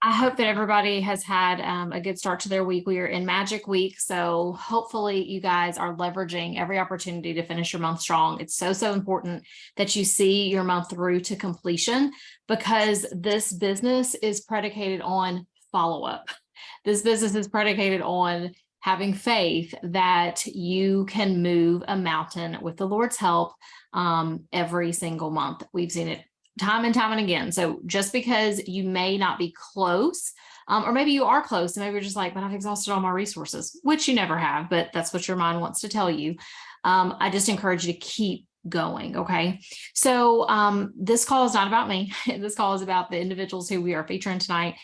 I hope that everybody has had a good start to their week. We are in Magic Week, so hopefully you guys are leveraging every opportunity to finish your month strong. It's so important that you see your month through to completion, because this business is predicated on follow-up. This business is predicated on having faith that you can move a mountain with the Lord's help every single month. We've seen it time and time and again. So just because you may not be close, or maybe you are close, and maybe you're just like, but I've exhausted all my resources, which you never have, but that's what your mind wants to tell you. I just encourage you to keep going. Okay. So this call is not about me. This call is about the individuals who we are featuring tonight.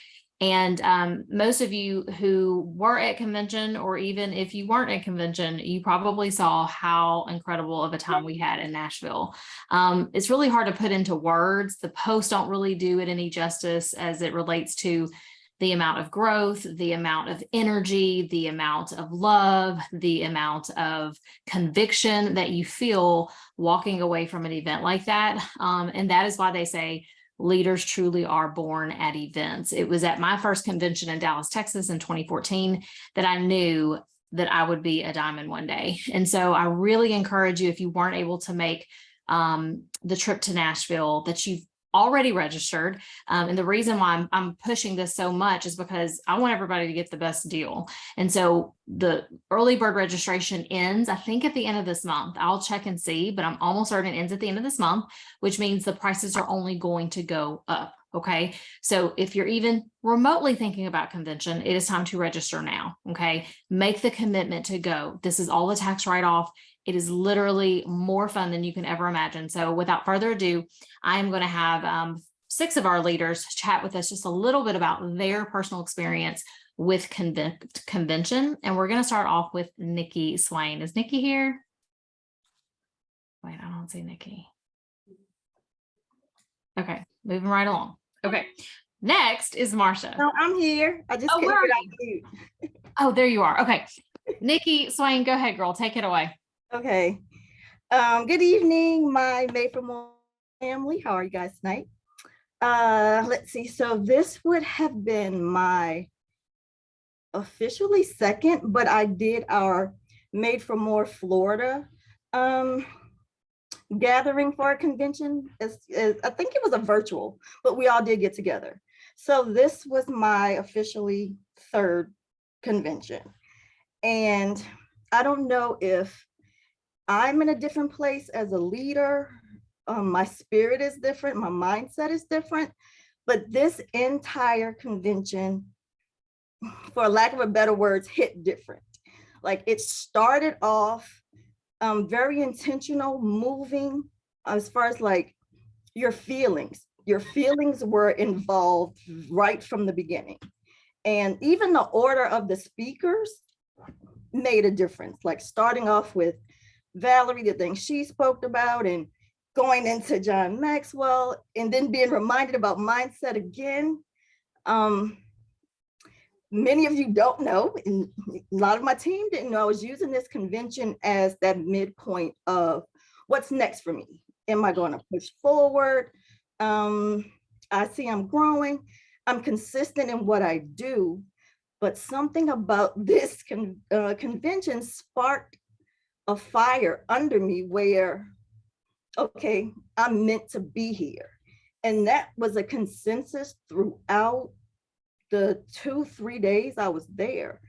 And most of you who were at convention, or even if you weren't at convention, you probably saw how incredible of a time we had in Nashville. It's really hard to put into words. The posts don't really do it any justice as it relates to the amount of growth, the amount of energy, the amount of love, the amount of conviction that you feel walking away from an event like that. And that is why they say, leaders truly are born at events. It was at my first convention in Dallas, Texas in 2014 that I knew that I would be a diamond one day. And so I really encourage you, if you weren't able to make the trip to Nashville, that you've already registered. And the reason why I'm pushing this so much is because I want everybody to get the best deal. And so the early bird registration ends, I think, at the end of this month. I'll check and see, but I'm almost certain it ends at the end of this month, which means the prices are only going to go up. Okay. So if you're even remotely thinking about convention, it is time to register now. Okay. Make the commitment to go. This is all the tax write-off. It is literally more fun than you can ever imagine. So without further ado, I am going to have 6 of our leaders chat with us just a little bit about their personal experience with convention. And we're going to start off with Nikki Swain. Is Nikki here? Wait, I don't see Nikki. Okay, moving right along. Okay, next is Marsha. No, I'm here. I just where are you? Oh, there you are. Okay, Nikki Swain, go ahead, girl. Take it away. Okay. Good evening, my Made for More family. How are you guys tonight? Let's see. So this would have been my officially second, but I did our Made for More Florida gathering for a convention. I think it was a virtual, but we all did get together. So this was my officially third convention. And I don't know if I'm in a different place as a leader. My spirit is different. My mindset is different. But this entire convention, for lack of a better words, hit different. Like, it started off very intentional, moving as far as like your feelings. Your feelings were involved right from the beginning. And even the order of the speakers made a difference. Like, starting off with Valerie, the things she spoke about, and going into John Maxwell, and then being reminded about mindset again. Many of you don't know, and a lot of my team didn't know, I was using this convention as that midpoint of what's next for me. Am I going to push forward? I see I'm growing. I'm consistent in what I do, but something about this convention sparked a fire under me where, okay, I'm meant to be here. And that was a consensus throughout the 2-3 days I was there.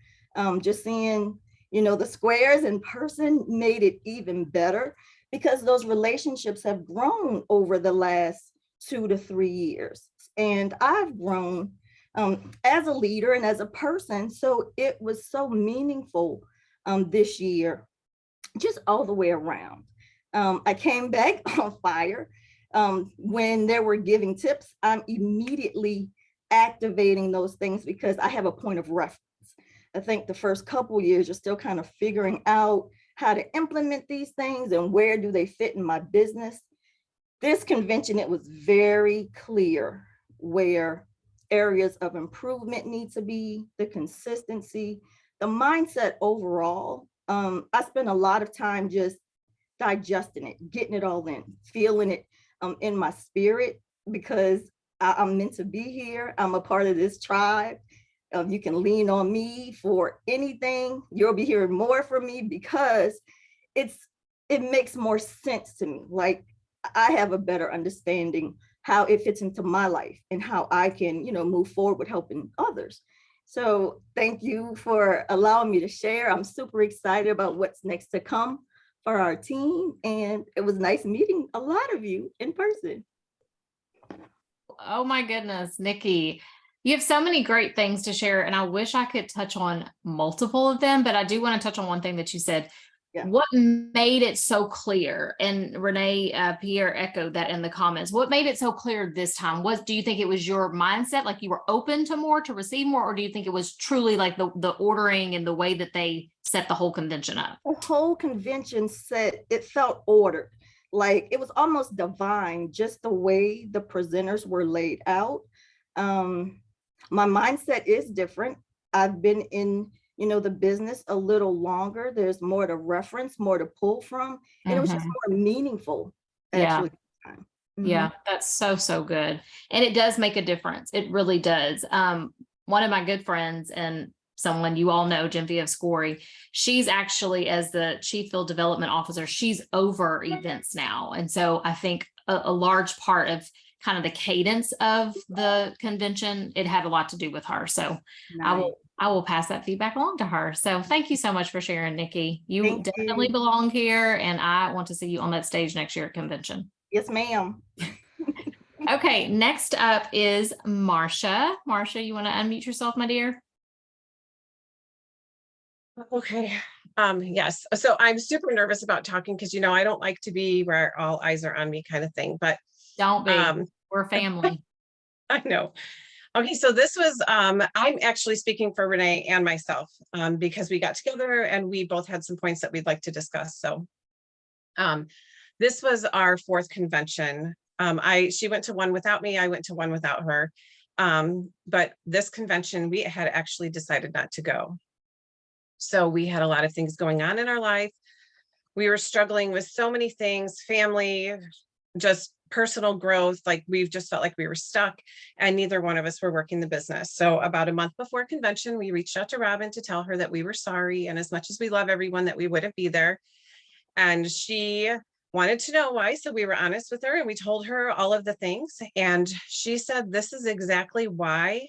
Just seeing, the squares in person made it even better, because those relationships have grown over the last 2 to 3 years. And I've grown as a leader and as a person. So it was so meaningful this year, just all the way around. I came back on fire. When they were giving tips, I'm immediately activating those things because I have a point of reference. I think the first couple years, you're still kind of figuring out how to implement these things and where do they fit in my business. This convention, it was very clear where areas of improvement need to be, the consistency, the mindset overall. I spent a lot of time just digesting it, getting it all in, feeling it in my spirit, because I'm meant to be here. I'm a part of this tribe. You can lean on me for anything. You'll be hearing more from me because it makes more sense to me. Like, I have a better understanding how it fits into my life and how I can, move forward with helping others. So thank you for allowing me to share. I'm super excited about what's next to come for our team. And it was nice meeting a lot of you in person. Oh my goodness, Nikki, you have so many great things to share, and I wish I could touch on multiple of them, but I do want to touch on one thing that you said. Yeah. What made it so clear? And Renee Pierre echoed that in the comments. What made it so clear this time? Do you think it was your mindset, like you were open to more, to receive more, or do you think it was truly like the ordering and the way that they set the whole convention up? The whole convention it felt ordered. Like it was almost divine, just the way the presenters were laid out. My mindset is different. I've been in, the business a little longer. There's more to reference, more to pull from, and it was just more meaningful, actually. Yeah, that's so good. And it does make a difference. It really does. One of my good friends and someone you all know, Genevieve Scory, she's actually, as the Chief Field Development Officer, she's over events now. And so I think a large part of kind of the cadence of the convention, it had a lot to do with her. So nice. I will pass that feedback along to her. So thank you so much for sharing, Nikki. You definitely belong here, and I want to see you on that stage next year at convention. Yes, ma'am. Okay, next up is Marsha. Marsha, you want to unmute yourself, my dear? Okay. Yes. So I'm super nervous about talking because, I don't like to be where all eyes are on me kind of thing, but don't be. We're family. I know. Okay. So this was, I'm actually speaking for Renee and myself, because we got together and we both had some points that we'd like to discuss. So, this was our fourth convention. She went to one without me. I went to one without her. But this convention, we had actually decided not to go. So we had a lot of things going on in our life. We were struggling with so many things, family, just personal growth. Like we've just felt like we were stuck and neither one of us were working the business. So about a month before convention, we reached out to Robin to tell her that we were sorry. And as much as we love everyone, that we wouldn't be there. And she wanted to know why. So we were honest with her and we told her all of the things. And she said, this is exactly why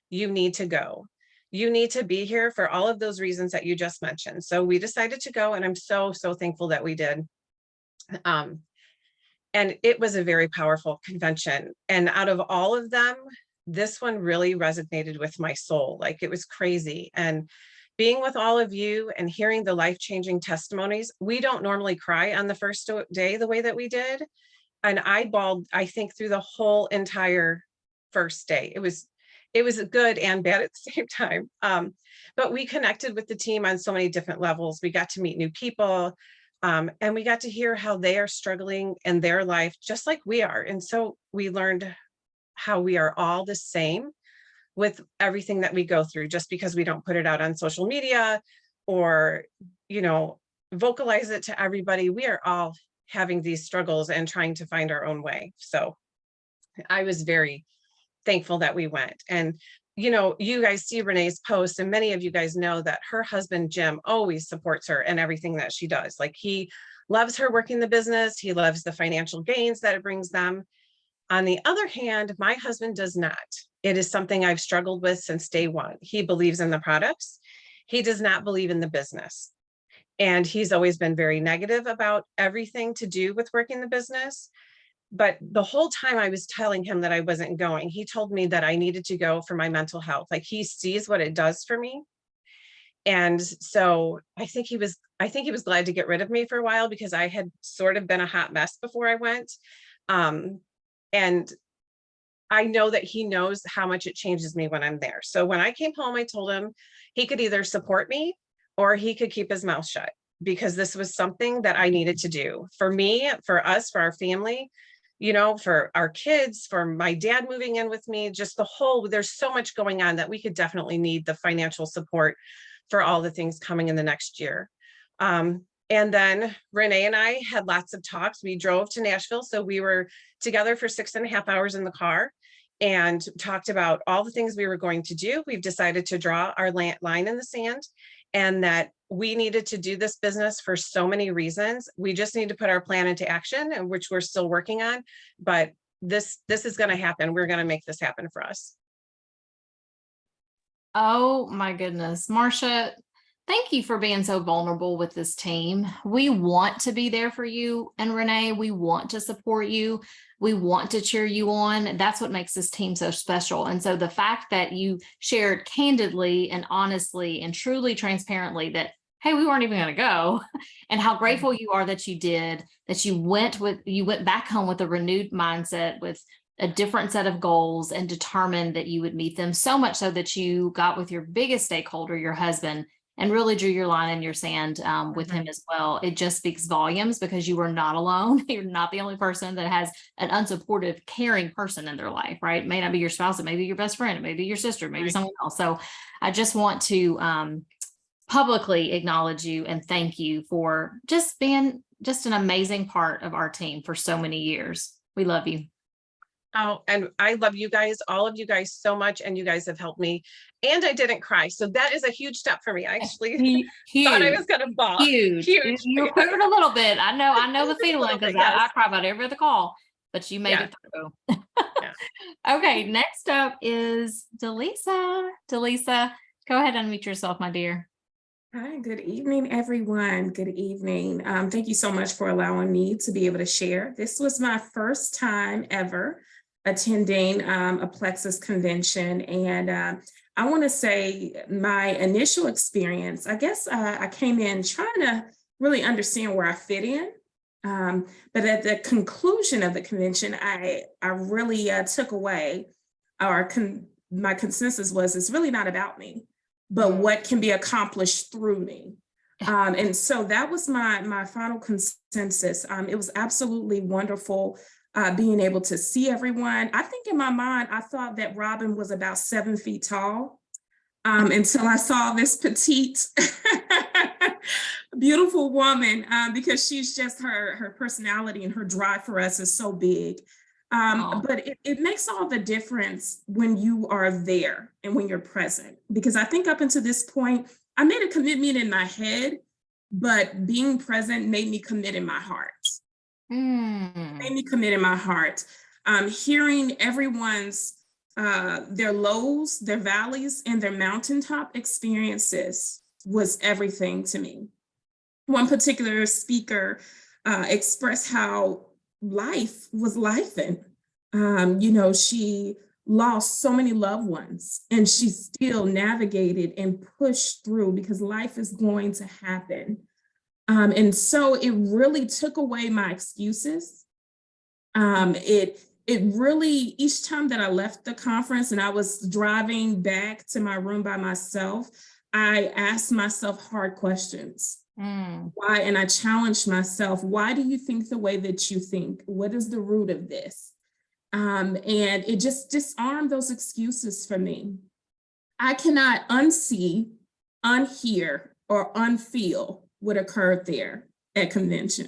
you need to go. You need to be here for all of those reasons that you just mentioned. So we decided to go, and I'm so thankful that we did. And it was a very powerful convention. And out of all of them, this one really resonated with my soul. Like it was crazy. And being with all of you and hearing the life-changing testimonies, we don't normally cry on the first day the way that we did. And I bawled, I think, through the whole entire first day. It was good and bad at the same time. But we connected with the team on so many different levels. We got to meet new people, and we got to hear how they are struggling in their life, just like we are. And so we learned how we are all the same with everything that we go through, just because we don't put it out on social media or, vocalize it to everybody. We are all having these struggles and trying to find our own way. So I was very thankful that we went. And you guys see Renee's posts, and many of you guys know that her husband Jim always supports her in everything that she does. Like he loves her working the business, he loves the financial gains that it brings them. On the other hand, my husband does not. It is something I've struggled with since day one. He believes in the products, he does not believe in the business. And he's always been very negative about everything to do with working the business. But the whole time I was telling him that I wasn't going, he told me that I needed to go for my mental health. Like he sees what it does for me. And so I think he was glad to get rid of me for a while, because I had sort of been a hot mess before I went. And I know that he knows how much it changes me when I'm there. So when I came home, I told him he could either support me or he could keep his mouth shut, because this was something that I needed to do for me, for us, for our family, for our kids, for my dad moving in with me, just there's so much going on that we could definitely need the financial support for all the things coming in the next year. And then Renee and I had lots of talks. We drove to Nashville. So we were together for 6.5 hours in the car. and talked about all the things we were going to do. We've decided to draw our line in the sand, and that we needed to do this business for so many reasons. We just need to put our plan into action, and which we're still working on, but this is going to happen. We're going to make this happen for us. Oh my goodness, Marcia, thank you for being so vulnerable with this team. We want to be there for you and Renee. We want to support you. We want to cheer you on. That's what makes this team so special. And so the fact that you shared candidly and honestly and truly transparently that, hey, we weren't even going to go, and how grateful you are that you did, that you went back home with a renewed mindset, with a different set of goals, and determined that you would meet them, so much so that you got with your biggest stakeholder, your husband, and really drew your line in your sand with him as well. It just speaks volumes, because you are not alone. You're not the only person that has an unsupportive, caring person in their life, right? It may not be your spouse, it may be your best friend, it may be your sister, maybe someone else. So I just want to publicly acknowledge you and thank you for just being just an amazing part of our team for so many years. We love you. Oh, and I love you guys, all of you guys so much, and you guys have helped me. And I didn't cry, so that is a huge step for me. I actually thought I was gonna bawl. Huge. You were quivered a little bit. I know the feeling, because I cry about every other call, but you made it through. Okay, next up is DeLisa. DeLisa, go ahead and unmute yourself, my dear. Hi, good evening, everyone. Good evening. Thank you so much for allowing me to be able to share. This was my first time ever attending a Plexus convention. And I want to say my initial experience, I guess I came in trying to really understand where I fit in. But at the conclusion of the convention, I really took away, my consensus was, it's really not about me, but what can be accomplished through me. And so that was my final consensus. It was absolutely wonderful being able to see everyone. I think in my mind, I thought that Robin was about 7 feet tall until I saw this petite, beautiful woman, because she's just, her personality and her drive for us is so big. But it makes all the difference when you are there and when you're present, because I think up until this point, I made a commitment in my head, but being present made me commit in my heart. Made me commit in my heart. Hearing everyone's, their lows, their valleys, and their mountaintop experiences was everything to me. One particular speaker expressed how life was lifing. She lost so many loved ones, and she still navigated and pushed through, because life is going to happen. And so it really took away my excuses. It really, each time that I left the conference and I was driving back to my room by myself, I asked myself hard questions. Why? And I challenged myself, why do you think the way that you think? What is the root of this? And it just disarmed those excuses for me. I cannot unsee, unhear, or unfeel what occurred there at convention.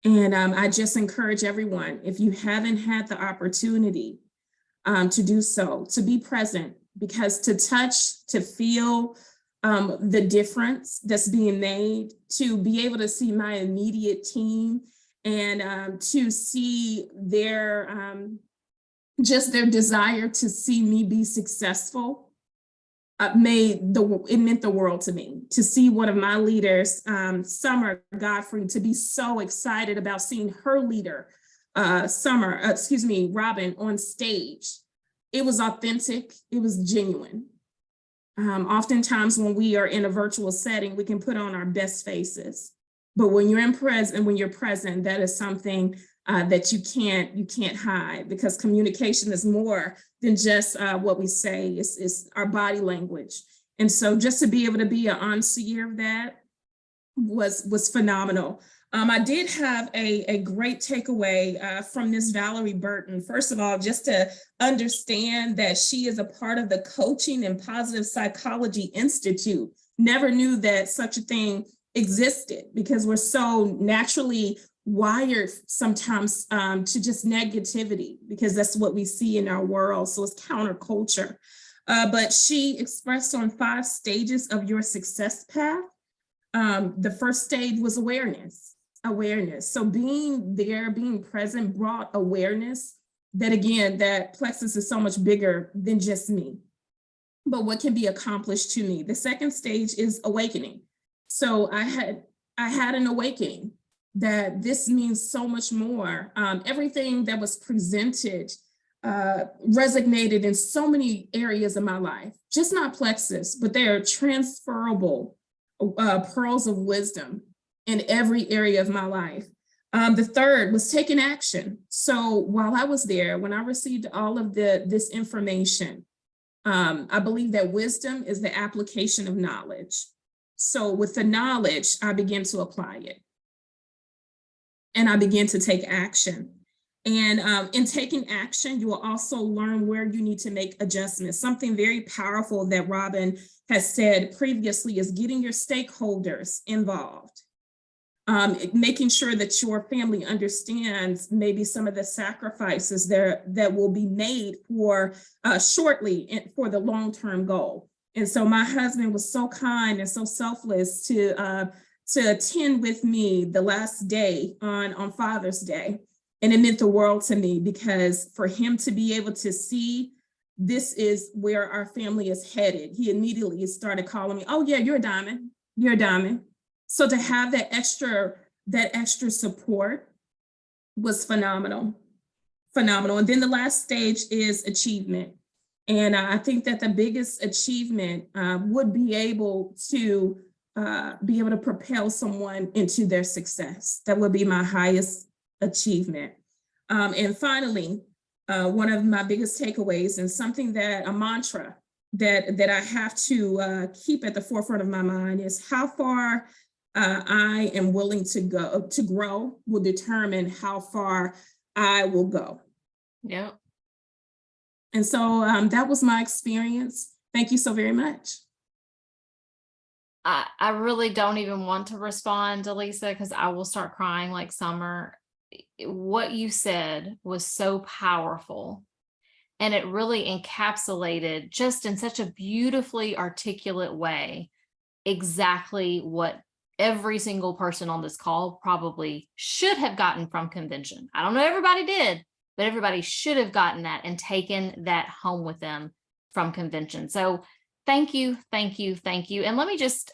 And I just encourage everyone, if you haven't had the opportunity to do so, to be present, because to touch, to feel the difference that's being made, to be able to see my immediate team and to see their, just their desire to see me be successful, it meant the world to me. To see one of my leaders, Summer Godfrey, to be so excited about seeing her leader, Robin, on stage. It was authentic, it was genuine. Oftentimes when we are in a virtual setting, we can put on our best faces, but when you're present, that is something that you can't hide, because communication is more than just what we say. It's our body language. And so just to be able to be an enseer of that was phenomenal. I did have a great takeaway from Ms. Valerie Burton. First of all, just to understand that she is a part of the Coaching and Positive Psychology Institute. Never knew that such a thing existed, because we're so naturally wired sometimes to just negativity, because that's what we see in our world. So it's counterculture. But she expressed on 5 stages of your success path. The first stage was awareness. So being there, being present, brought awareness that, again, that plexus is so much bigger than just me, but what can be accomplished to me. The second stage is awakening. So I had an awakening that this means so much more. Everything that was presented resonated in so many areas of my life, just not plexus, but they are transferable pearls of wisdom in every area of my life. The third was taking action. So while I was there, when I received all of this information, I believe that wisdom is the application of knowledge. So with the knowledge, I began to apply it. And I began to take action. And in taking action, you will also learn where you need to make adjustments. Something very powerful that Robin has said previously is getting your stakeholders involved. Making sure that your family understands maybe some of the sacrifices that will be made for shortly for the long-term goal. And so my husband was so kind and so selfless to attend with me the last day on Father's Day. And it meant the world to me, because for him to be able to see this is where our family is headed, he immediately started calling me, oh yeah, you're a diamond, you're a diamond. So to have that extra support was phenomenal. And then the last stage is achievement. And I think that the biggest achievement would be able to propel someone into their success. That would be my highest achievement. And finally, one of my biggest takeaways, and something that a mantra that I have to keep at the forefront of my mind, is how far I am willing to grow will determine how far I will go. Yep. And so that was my experience. Thank you so very much. I really don't even want to respond, DeLisa, because I will start crying like Summer. What you said was so powerful, and it really encapsulated, just in such a beautifully articulate way, exactly what every single person on this call probably should have gotten from convention. I don't know everybody did, but everybody should have gotten that and taken that home with them from convention. So thank you. And let me just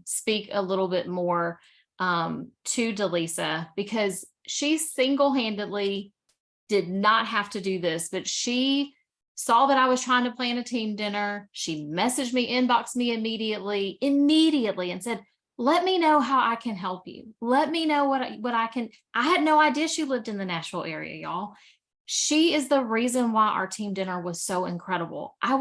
speak a little bit more to DeLisa, because she single-handedly did not have to do this, but she saw that I was trying to plan a team dinner. She messaged me, inboxed me immediately, and said, let me know how I can help you. Let me know what I can. I had no idea she lived in the Nashville area, y'all. She is the reason why our team dinner was so incredible. I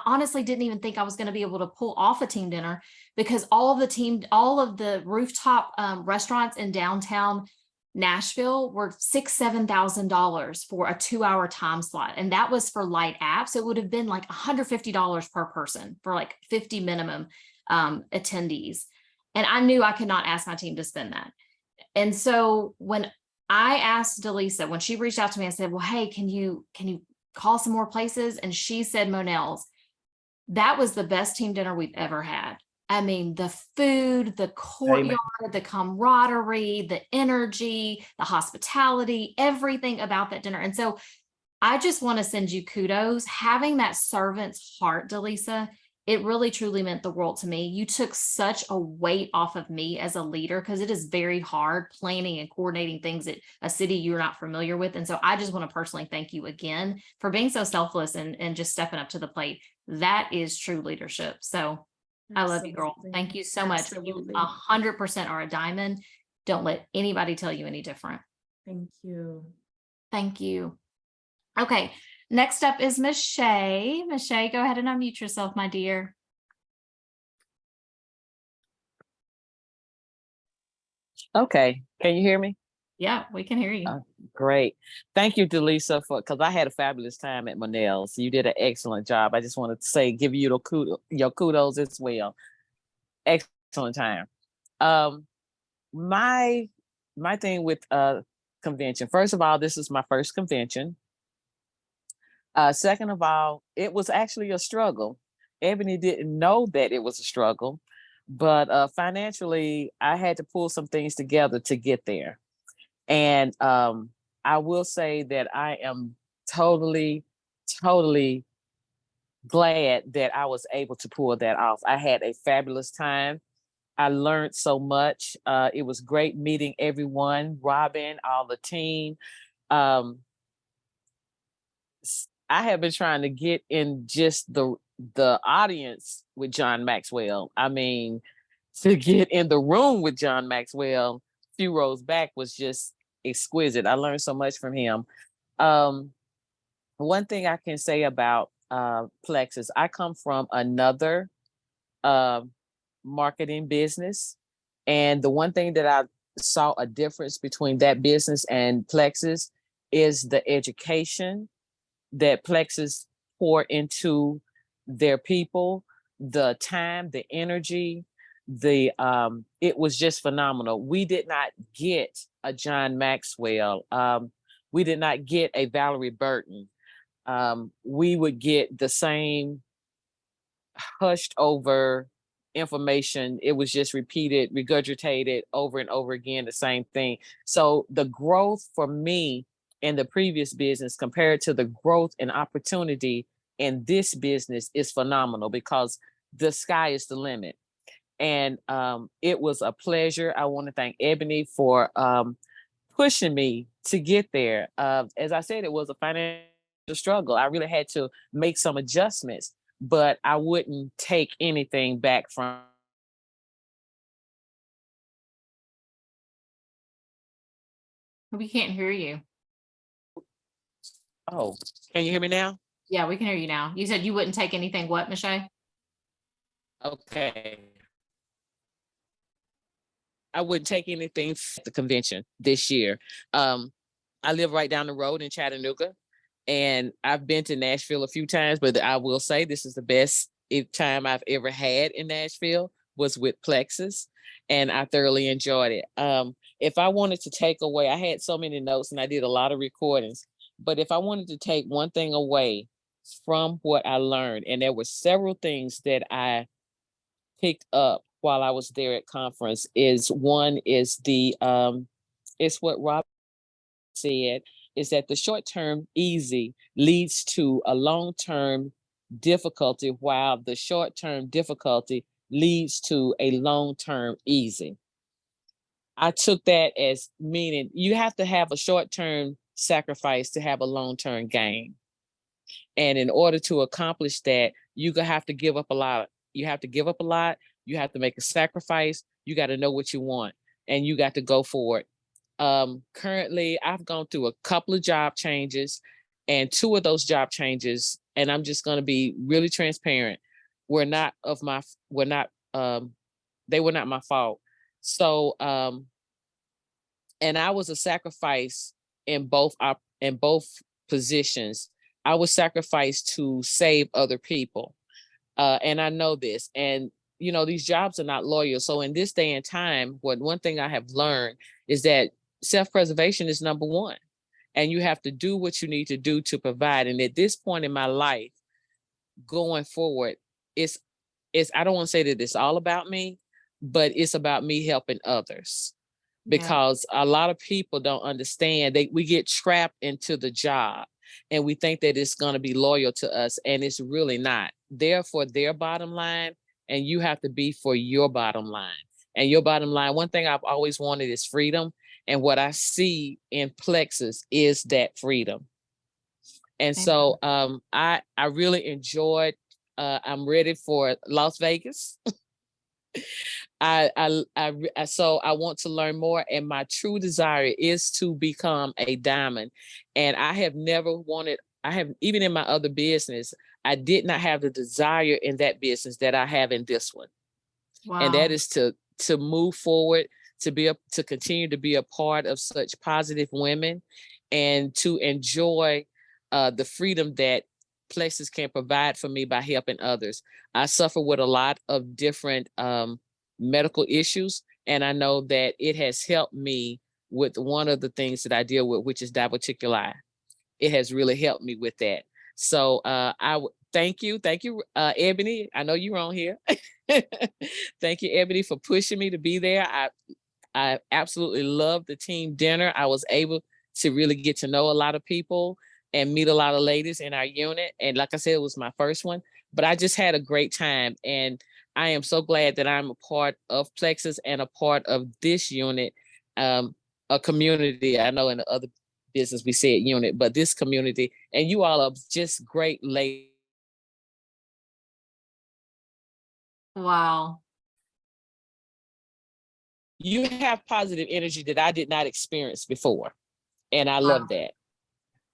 honestly didn't even think I was going to be able to pull off a team dinner, because all of the rooftop restaurants in downtown Nashville were $6,000-$7,000 for a 2-hour time slot. And that was for light apps. It would have been like $150 per person for like 50 minimum attendees. And I knew I could not ask my team to spend that. And so when I asked DeLisa, when she reached out to me, I said, well, hey, can you call some more places? And she said, Monell's. That was the best team dinner we've ever had. I mean, the food, the courtyard, the camaraderie, the energy, the hospitality, everything about that dinner. And so I just want to send you kudos. Having that servant's heart, DeLisa, it really truly meant the world to me. You took such a weight off of me as a leader, because it is very hard planning and coordinating things at a city you're not familiar with. And so I just want to personally thank you again for being so selfless and just stepping up to the plate. That is true leadership. So I love you, girl. Thank you so much. You 100% are a diamond. Don't let anybody tell you any different. Thank you. Thank you. Okay. Next up is Miss Shay. Miss Shay, go ahead and unmute yourself, my dear. Okay. Can you hear me? Yeah, we can hear you. Great. Thank you, DeLisa, because I had a fabulous time at Monell's. You did an excellent job. I just wanted to say, give you your kudos as well. Excellent time. My thing with convention, first of all, this is my first convention. Second of all, it was actually a struggle. Ebony didn't know that it was a struggle, but financially, I had to pull some things together to get there. And I will say that I am totally, totally glad that I was able to pull that off. I had a fabulous time. I learned so much. It was great meeting everyone, Robin, all the team. Um, I have been trying to get in just the audience with John Maxwell. I mean, to get in the room with John Maxwell a few rows back was just exquisite. I learned so much from him. One thing I can say about Plexus, I come from another marketing business. And the one thing that I saw a difference between that business and Plexus is the education that Plexus pour into their people, the time, the energy, it was just phenomenal. We did not get a John Maxwell. We did not get a Valerie Burton. We would get the same hushed over information. It was just repeated, regurgitated over and over again, the same thing. So the growth for me in the previous business compared to the growth and opportunity in this business is phenomenal because the sky is the limit. And it was a pleasure. I want to thank Ebony for pushing me to get there. As I said, it was a financial struggle. I really had to make some adjustments, but I wouldn't take anything back from. We can't hear you. Oh, can you hear me now? Yeah, we can hear you now. You said you wouldn't take anything, what, Michelle? Okay. I wouldn't take anything at the convention this year. I live right down the road in Chattanooga, and I've been to Nashville a few times, but I will say this is the best time I've ever had in Nashville was with Plexus, and I thoroughly enjoyed it. If I wanted to take away, I had so many notes and I did a lot of recordings, but if I wanted to take one thing away from what I learned, and there were several things that I picked up while I was there at conference, is one is it's what Rob said, is that the short-term easy leads to a long-term difficulty, while the short-term difficulty leads to a long-term easy. I took that as meaning you have to have a short-term sacrifice to have a long-term gain. And in order to accomplish that, you have to give up a lot. You have to give up a lot. You have to make a sacrifice. You got to know what you want, and you got to go for it. Currently, I've gone through a couple of job changes, and two of those job changes, and I'm just going to be really transparent, they were not my fault. So, and I was a sacrifice in both positions. I was sacrificed to save other people. And I know this, and these jobs are not loyal. So in this day and time, one thing I have learned is that self-preservation is number one, and you have to do what you need to do to provide. And at this point in my life, going forward, I don't want to say that it's all about me, but it's about me helping others. Because a lot of people don't understand. We get trapped into the job and we think that it's going to be loyal to us, and it's really not. They're for their bottom line, and you have to be for your bottom line. And your bottom line, one thing I've always wanted is freedom. And what I see in Plexus is that freedom. And so I really enjoyed, I'm ready for Las Vegas. So I want to learn more, and my true desire is to become a diamond. And I have even in my other business, I did not have the desire in that business that I have in this one. Wow. And that is to move forward, to continue to be a part of such positive women, and to enjoy the freedom that Plexus can provide for me by helping others. I suffer with a lot of different medical issues, And I know that it has helped me with one of the things that I deal with, which is diverticulitis. It has really helped me with that. So thank you, Ebony. I know you're on here. Thank you, Ebony, for pushing me to be there. I absolutely love the team dinner. I was able to really get to know a lot of people and meet a lot of ladies in our unit. And like I said, it was my first one, but I just had a great time. And I am so glad that I'm a part of Plexus and a part of this unit, a community. I know in the other business we said unit, but this community, and you all are just great ladies. Wow. You have positive energy that I did not experience before. And I love that.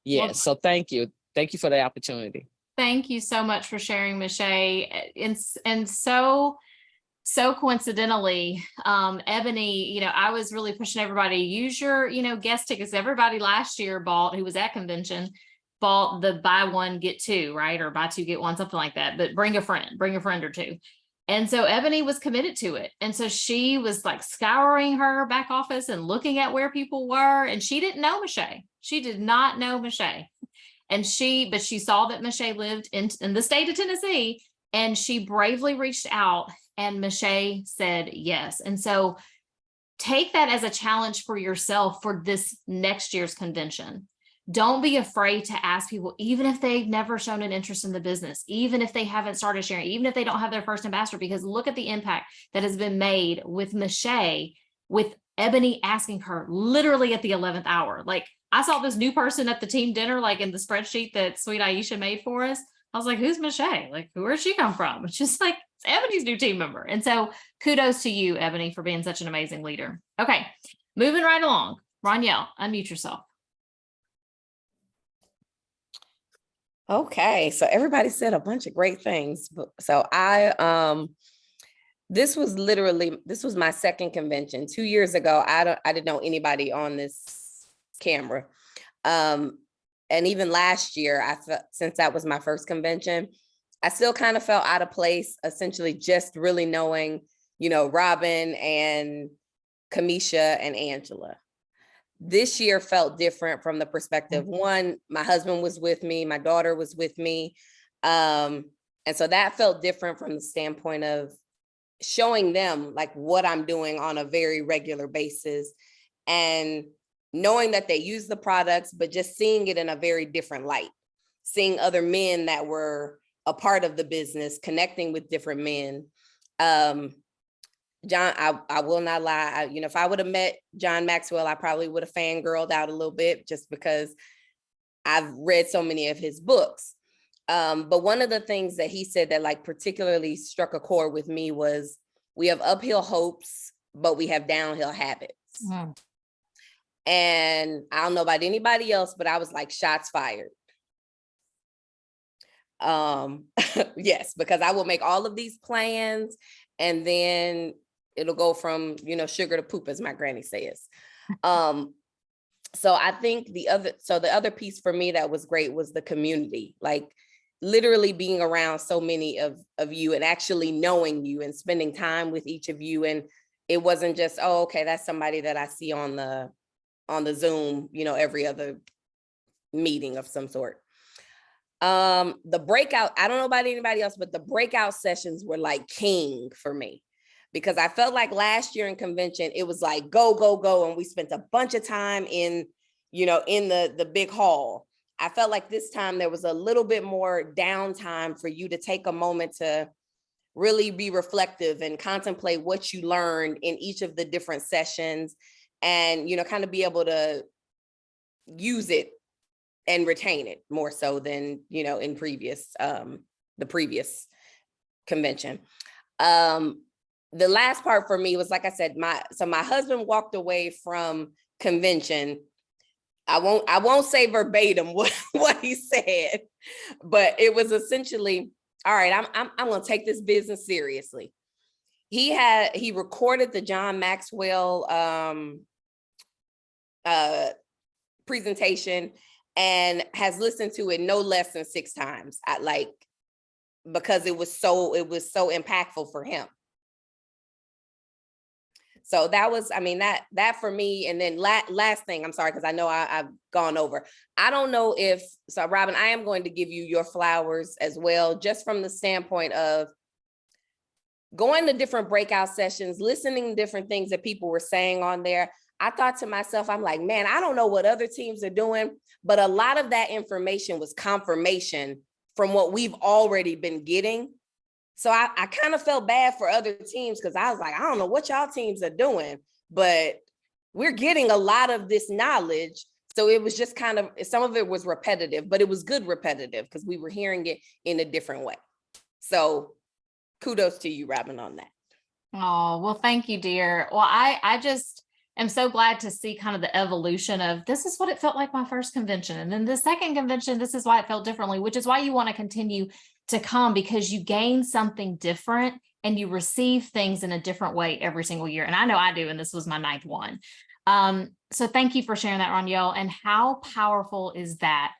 Yeah. Well, so thank you. Thank you for the opportunity. thank you so much for sharing, Michelle. And so coincidentally, Ebony, I was really pushing everybody, use your, guest tickets. Everybody last year who was at convention, bought the buy one, get two, right? Or buy two, get one, something like that. But bring a friend or two. And so Ebony was committed to it. And so she was like scouring her back office and looking at where people were. And she didn't know Michelle. She did not know Michelle. But she saw that Michelle lived in the state of Tennessee, and she bravely reached out, and Michelle said yes. And so take that as a challenge for yourself for this next year's convention. Don't be afraid to ask people, even if they've never shown an interest in the business, even if they haven't started sharing, even if they don't have their first ambassador, because look at the impact that has been made with Michelle, with Ebony asking her literally at the 11th hour. Like, I saw this new person at the team dinner, like in the spreadsheet that Sweet Aisha made for us. I was like, who's Michelle? Like, where'd she come from? It's just like, it's Ebony's new team member. And so kudos to you, Ebony, for being such an amazing leader. Okay, moving right along. Ronielle, unmute yourself. Okay, so everybody said a bunch of great things. So this was my second convention. 2 years ago, I didn't know anybody on this camera. And even last year, I felt, since that was my first convention, I still kind of felt out of place, essentially just really knowing, Robin and Kamisha and Angela. This year felt different from the perspective, one, my husband was with me, my daughter was with me. And so that felt different from the standpoint of showing them like what I'm doing on a very regular basis, and knowing that they use the products, but just seeing it in a very different light, seeing other men that were a part of the business, connecting with different men. John, I will not lie. If I would have met John Maxwell, I probably would have fangirled out a little bit, just because I've read so many of his books. But one of the things that he said that like particularly struck a chord with me was, we have uphill hopes, but we have downhill habits. Mm. And I don't know about anybody else, but I was like, shots fired. Yes, because I will make all of these plans, and then it'll go from, sugar to poop, as my granny says. So I think the other piece for me that was great was the community, like literally being around so many of you and actually knowing you and spending time with each of you. And it wasn't just, oh, okay, that's somebody that I see on the Zoom, every other meeting of some sort. The breakout, I don't know about anybody else, but the breakout sessions were like king for me, because I felt like last year in convention, it was like, go, go, go. And we spent a bunch of time in the big hall. I felt like this time there was a little bit more downtime for you to take a moment to really be reflective and contemplate what you learned in each of the different sessions, and, kind of be able to use it and retain it more so than, in the previous convention. The last part for me was, like I said, my husband walked away from convention. I won't say verbatim what he said, but it was essentially, all right, I'm going to take this business seriously. He recorded the John Maxwell presentation and has listened to it no less than 6 times. Because it was so impactful for him. So that was, I mean, that for me. And then last thing, I'm sorry, because I know I've gone over. I don't know if, so Robin, I am going to give you your flowers as well, just from the standpoint of going to different breakout sessions, listening to different things that people were saying on there. I thought to myself, I'm like, man, I don't know what other teams are doing, but a lot of that information was confirmation from what we've already been getting. So I kind of felt bad for other teams because I was like, I don't know what y'all teams are doing, but we're getting a lot of this knowledge. So it was just kind of, some of it was repetitive, but it was good repetitive because we were hearing it in a different way. So kudos to you, Robin, on that. Oh, well, thank you, dear. Well, I just am so glad to see kind of the evolution of this is what it felt like my first convention. And then the second convention, this is why it felt differently, which is why you want to continue to come, because you gain something different and you receive things in a different way every single year. And I know I do, and this was my 9th one. So thank you for sharing that, Ronielle. And how powerful is that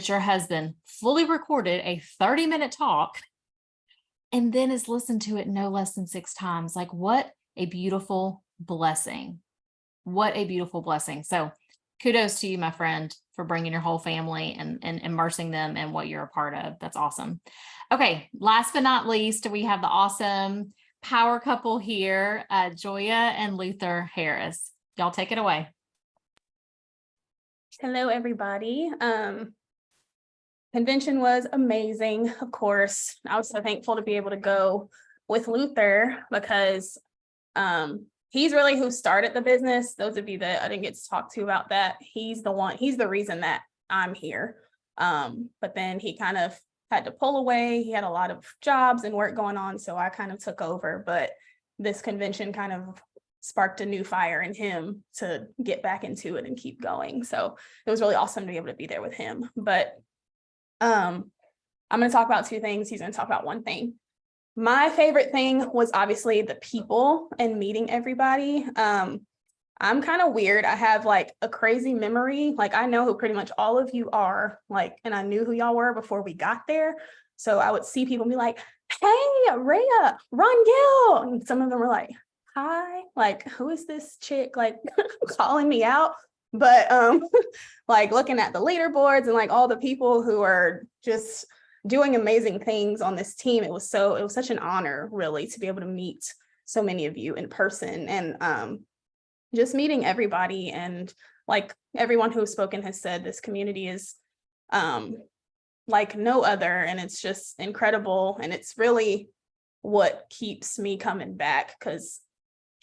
your husband fully recorded a 30-minute talk and then is listened to it no less than 6 times. Like, what a beautiful blessing. What a beautiful blessing. So kudos to you, my friend, for bringing your whole family and immersing them in what you're a part of. That's awesome. Okay, last but not least, we have the awesome power couple here, Joya and Luther Harris. Y'all take it away. Hello, everybody. Convention was amazing, of course. I was so thankful to be able to go with Luther because he's really who started the business. Those of you that I didn't get to talk to about that, he's the reason that I'm here. But then he kind of had to pull away. He had a lot of jobs and work going on, so I kind of took over. But this convention kind of sparked a new fire in him to get back into it and keep going. So it was really awesome to be able to be there with him. But I'm going to talk about 2 things. He's going to talk about 1 thing. My favorite thing was obviously the people and meeting everybody. I'm kind of weird. I have like a crazy memory. Like, I know who pretty much all of you are, like, and I knew who y'all were before we got there. So I would see people and be like, hey, Rhea, Ron Gill. And some of them were like, hi, like, who is this chick like calling me out? But like looking at the leaderboards and like all the people who are just doing amazing things on this team, it was such an honor really to be able to meet so many of you in person, and just meeting everybody. And like everyone who has spoken has said, this community is like no other, and it's just incredible. And it's really what keeps me coming back, because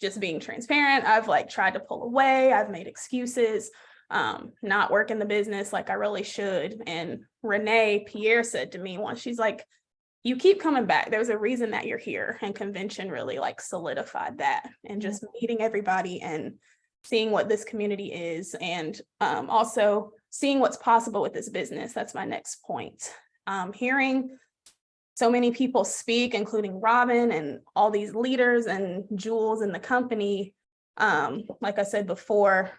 just being transparent, I've like tried to pull away. I've made excuses, not work in the business like I really should. And Renee Pierre said to me once, she's like, you keep coming back. There's a reason that you're here. And convention really like solidified that, and just meeting everybody and seeing what this community is, and also seeing what's possible with this business. That's my next point. Hearing so many people speak, including Robin and all these leaders and jewels in the company. Like I said before,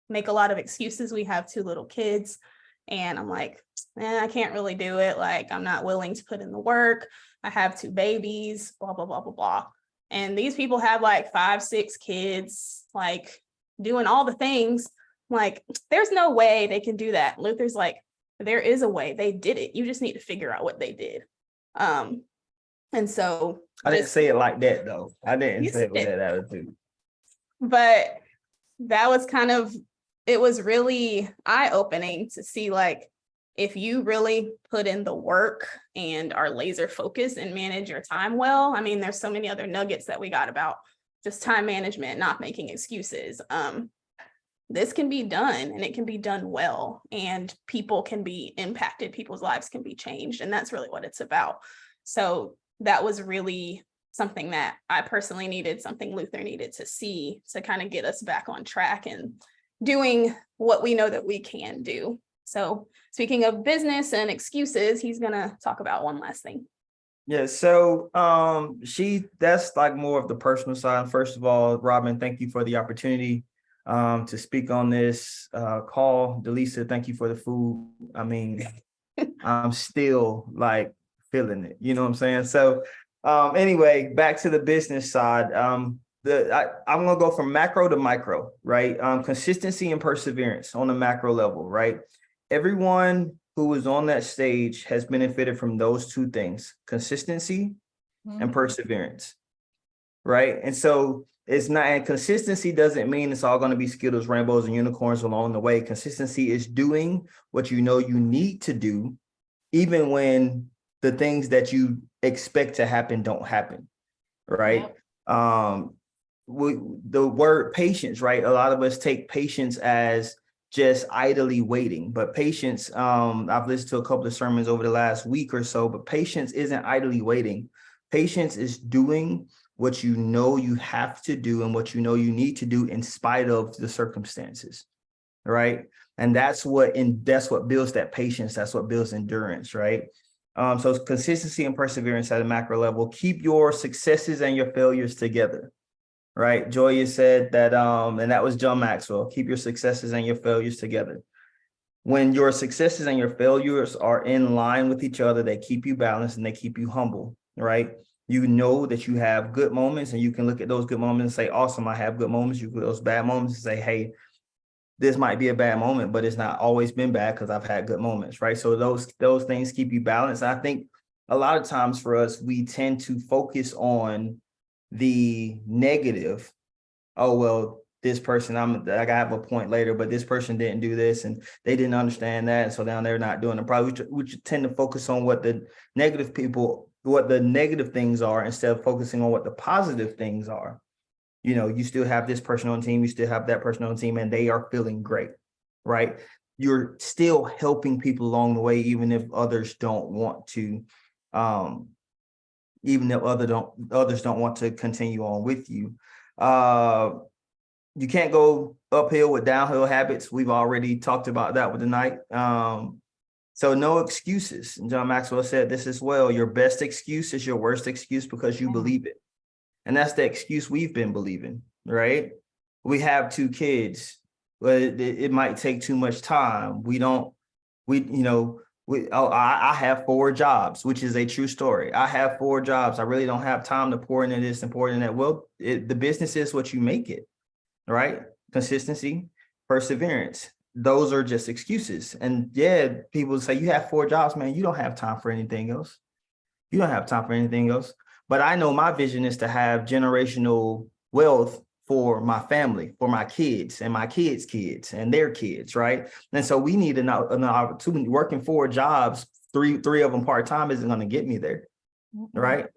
make a lot of excuses. We have 2 little kids, and I'm like, I can't really do it. Like, I'm not willing to put in the work. I have 2 babies, blah, blah, blah, blah, blah. And these people have like 5, 6 kids, like doing all the things. Like, there's no way they can do that. Luther's like, there is a way. They did it. You just need to figure out what they did. And so I didn't say it like that though. I didn't say it with did. that attitude. But that was kind of, it was really eye-opening to see, like, if you really put in the work and are laser focused and manage your time well. I mean, there's so many other nuggets that we got about just time management, not making excuses. This can be done, and it can be done well, and people can be impacted, people's lives can be changed, and that's really what it's about. So that was really something that I personally needed, something Luther needed to see to kind of get us back on track and doing what we know that we can do. So speaking of business and excuses, he's gonna talk about one last thing. Yeah, so that's like more of the personal side. First of all, Robin, thank you for the opportunity to speak on this call. DeLisa, thank you for the food. I mean, I'm still like feeling it, you know what I'm saying? So anyway, back to the business side. I'm gonna go from macro to micro, right? Consistency and perseverance on the macro level, right? Everyone who was on that stage has benefited from those two things, consistency and perseverance, right? And so it's not, and consistency doesn't mean it's all going to be Skittles, rainbows, and unicorns along the way. Consistency is doing what you know you need to do, even when the things that you expect to happen don't happen, right? Yep. The word patience, right? A lot of us take patience as just idly waiting, but patience, I've listened to a couple of sermons over the last week or so, but patience isn't idly waiting. Patience is doing what you know you have to do and what you know you need to do in spite of the circumstances, right? And that's what builds that patience. That's what builds endurance, right? So consistency and perseverance at a macro level. Keep your successes and your failures together, right? Joya said that, and that was John Maxwell. Keep your successes and your failures together. When your successes and your failures are in line with each other, they keep you balanced and they keep you humble, right? You know that you have good moments and you can look at those good moments and say, awesome, I have good moments. You look at those bad moments and say, hey, this might be a bad moment, but it's not always been bad because I've had good moments, right? So those things keep you balanced. And I think a lot of times for us, we tend to focus on the negative. Oh, well, this person, I have a point later, but this person didn't do this and they didn't understand that. And so now they're not doing it. Probably we tend to focus on what the negative things are instead of focusing on what the positive things are. You know, you still have this person on the team, you still have that person on the team, and they are feeling great, right? You're still helping people along the way, even if others don't want to, even if others don't want to continue on with you. You can't go uphill with downhill habits. We've already talked about that with tonight. So no excuses. And John Maxwell said this as well. Your best excuse is your worst excuse because you believe it. And that's the excuse we've been believing, right? We have 2 kids, but it might take too much time. I have 4 jobs, which is a true story. I have 4 jobs. I really don't have time to pour into this and pour into that. Well, the business is what you make it, right? Consistency, perseverance. Those are just excuses. And yeah, people say you have 4 jobs, man. You don't have time for anything else. You don't have time for anything else. But I know my vision is to have generational wealth for my family, for my kids and my kids' kids and their kids, right? And so we need an opportunity. Working 4 jobs, three of them part-time isn't going to get me there, right?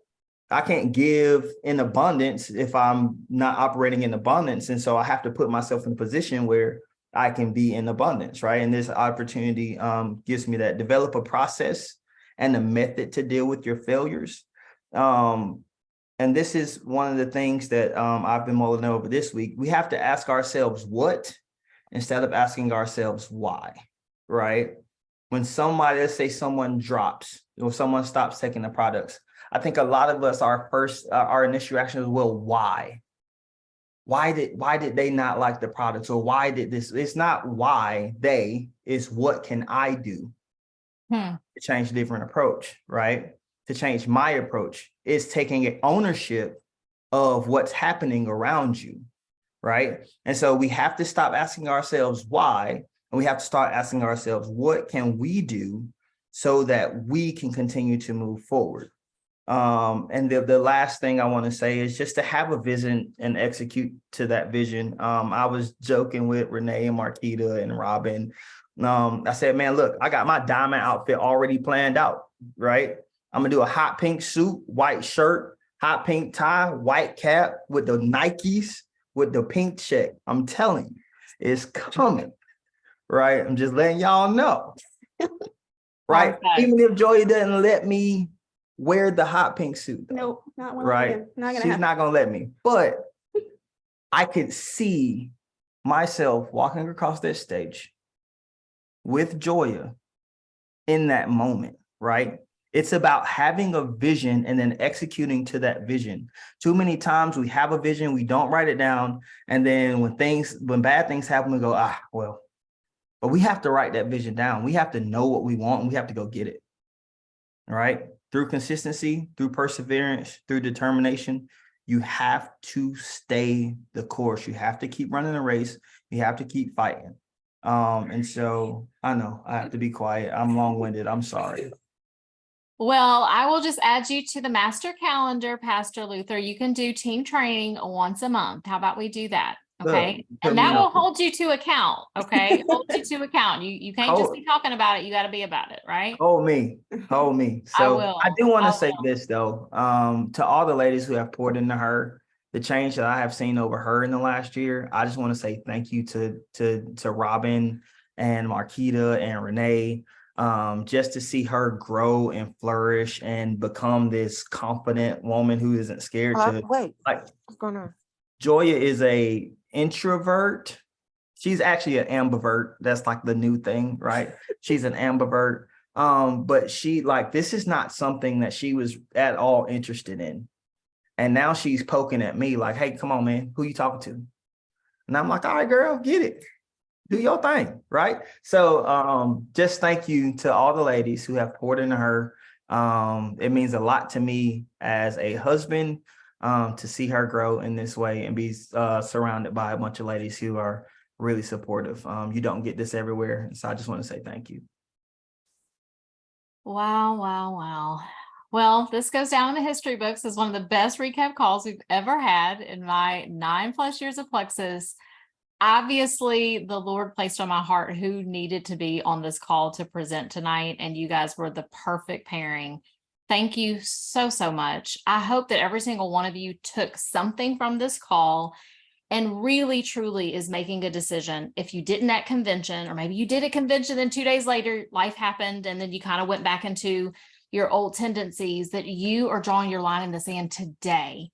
I can't give in abundance if I'm not operating in abundance. And so I have to put myself in a position where I can be in abundance, right? And this opportunity gives me that. Develop a process and a method to deal with your failures. And this is one of the things that I've been mulling over this week. We have to ask ourselves what instead of asking ourselves why, right? When somebody, let's say someone drops or someone stops taking the products, I think a lot of us, our initial reaction is, well, why? Why did they not like the products, or why did this? It's not why it's what can I do to change a different approach, right? To change my approach is taking ownership of what's happening around you, right? And so we have to stop asking ourselves why, and we have to start asking ourselves, what can we do so that we can continue to move forward? And the last thing I want to say is just to have a vision and execute to that vision. I was joking with Renee and Marquita and Robin. I said, man, look, I got my diamond outfit already planned out, right? I'm gonna do a hot pink suit, white shirt, hot pink tie, white cap with the Nikes with the pink check. I'm telling you, it's coming, right? I'm just letting y'all know, right? Even if Joy doesn't let me wear the hot pink suit. Nope, not one. Right? She's not gonna let me, but I could see myself walking across that stage with Joya in that moment, right? It's about having a vision and then executing to that vision. Too many times we have a vision, we don't write it down, and then when bad things happen, we go, well. But we have to write that vision down. We have to know what we want, and we have to go get it. All right? Through consistency, through perseverance, through determination, You have to stay the course. You have to keep running the race. You have to keep fighting. And so I know I have to be quiet. I'm long-winded. I'm sorry. Well, I will just add you to the master calendar, Pastor Luther. You can do team training once a month. How about we do that? Okay. Put And me that will on. hold you to account. Okay. Hold you to account. You can't just Hold- be talking about it. You got to be about it, right? Hold me. Hold me. I So will. I do want I to say will. this though, to all the ladies who have poured into her, the change that I have seen over her in the last year. I just want to say thank you to Robin and Marquita and Renee. Just to see her grow and flourish and become this confident woman who isn't scared to Wait, like. what's going on? Joya is a introvert. She's actually an ambivert. That's like the new thing, right? She's an ambivert. But she like this is not something that she was at all interested in. And now she's poking at me like, hey, come on, man, who you talking to? And I'm like, all right, girl, get it. Do your thing, right? So just thank you to all the ladies who have poured into her. It means a lot to me as a husband to see her grow in this way and be surrounded by a bunch of ladies who are really supportive. You don't get this everywhere. So I just want to say thank you. Wow, wow, wow. Well, this goes down in the history books as one of the best recap calls we've ever had in my 9+ years of Plexus. Obviously, the Lord placed on my heart who needed to be on this call to present tonight, and you guys were the perfect pairing. Thank you so, so much. I hope that every single one of you took something from this call and really, truly is making a decision. If you didn't at convention, or maybe you did at convention, then 2 days later, life happened, and then you kind of went back into your old tendencies, that you are drawing your line in the sand today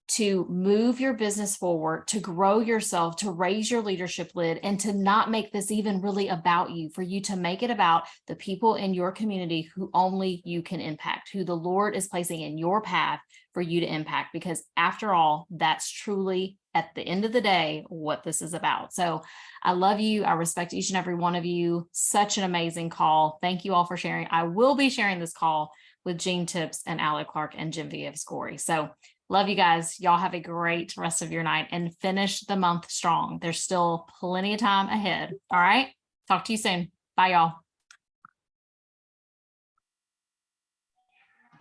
to move your business forward, to grow yourself, to raise your leadership lid, and to not make this even really about you, for you to make it about the people in your community who only you can impact, who the Lord is placing in your path for you to impact, because after all, that's truly at the end of the day what this is about. So I love you. I respect each and every one of you. Such an amazing call. Thank you all for sharing. I will be sharing this call with Jean Tips and Allie Clark and Genevieve Scory. So love you guys. Y'all have a great rest of your night and finish the month strong. There's still plenty of time ahead. All right. Talk to you soon. Bye, y'all.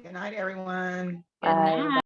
Good night, everyone. Good night.